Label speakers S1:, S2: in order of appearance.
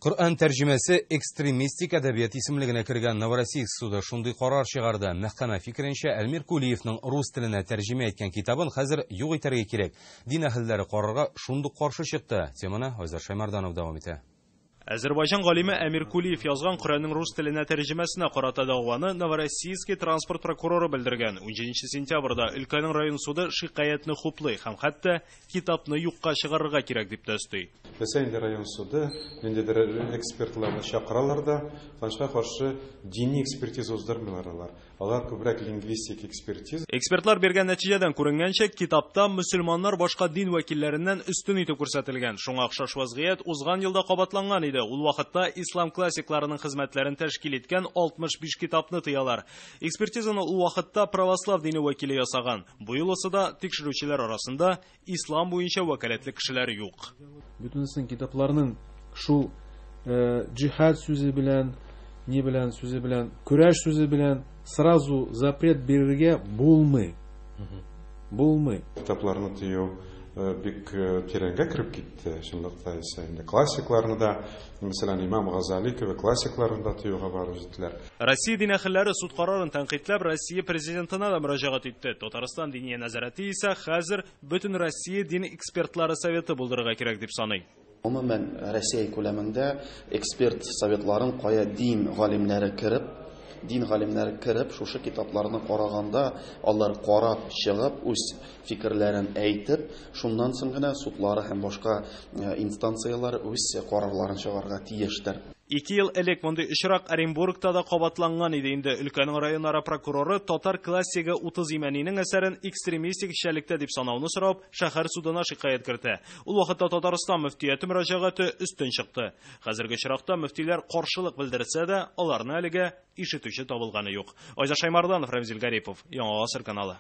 S1: Qur'an тәрҗемәсе экстремистик әдәбият исемлегенә кергән Новороссийск суды шундый карар чыгарды. Мәхкәмә фикеренчә, Әлмир Кулиевның рус теленә тәрҗемә иткән китабын хәзер юк итәргә кирәк. Дин әһелләре карарга шундук каршы чыкты. Теманы Айзар Шаймарданов дәвам итә.
S2: Азербайҗан галиме Әмир Кулиев язган Коръәннең рус теленә тәрҗемәсенә карата дәгъваны Новороссийск транспорт прокуроры белдергән. 17 сентябрьдә өлкәнең район суды шикаятны хуплый һәм хәтта китапны юкка чыгарырга кирәк дип төсти.
S3: Инде район суды, ниндидер экспертларны чакыралар да, канча каршы дини экспертиза уздырмыйлар. Алар күбрәк лингвистик экспертиза.
S2: Экспертлар бергән нәтиҗәдән күренгәнчә, китапта мөселманнар башка дин вәкилләреннән үстен итеп күрсәтелгән. Шуңа охшаш вазгыять узган елда кабатланган иде. Ул вакытта ислам классикларының хезмәтләрен тәшкил иткән 65 китапны тыялар. Экспертизаны ул вакытта православ дине вәкиле ясаган. Бу юлысыда тикшерүчеләр арасында ислам буенча вәкаләтле кешеләр юк.
S4: Бүтүнесен китапларның шу джихад сүзе белән, не белән сүзе белән, көрәш сүзе белән сразу запрет бирергә булмый. Булмый.
S3: Китапларны тыю бик тирәнгә кирип китте. Шунлыкта исә инде классикларны да, мәсәлән, Имам Газали кебек классикларны да тыюга барып җиттеләр.
S2: Россия дин әһелләре суд карарын тәнкыйтьләп Россия президентына да мөрәҗәгать итте. Татарстан дини нәзарәте исә хәзер бөтен Россия дин экспертлары советы булдырырга кирәк дип саный.
S5: Гомумән Россия күләмендә эксперт советларын кая дин галимнәре кереп, шушы китапларны караганда, алар карап чыгып, үз фикерләрен әйтеп, шуннан соң гына судлары һәм башка инстанциялар үз карарларын чыгарга тиештер.
S2: 2 ел элек мондый очрак Оренбургта да кабатланган иде инде. Өлкәнең районара прокуроры татар классигы 30 Имәнинең әсәрен экстремистик эшчәнлектә дип санауны сорап, шәһәр судына шикаят кертә. Ул вакытта Татарстан мөфтияте мөрәҗәгате өстен чыкты. Хәзерге очракта мөфтиләр каршылык белдерсә дә, аларны әлегә ишетүче табылганы юк. Айзар Шаймарданов, Рамзил Гарипов, Яңа Гасыр каналы.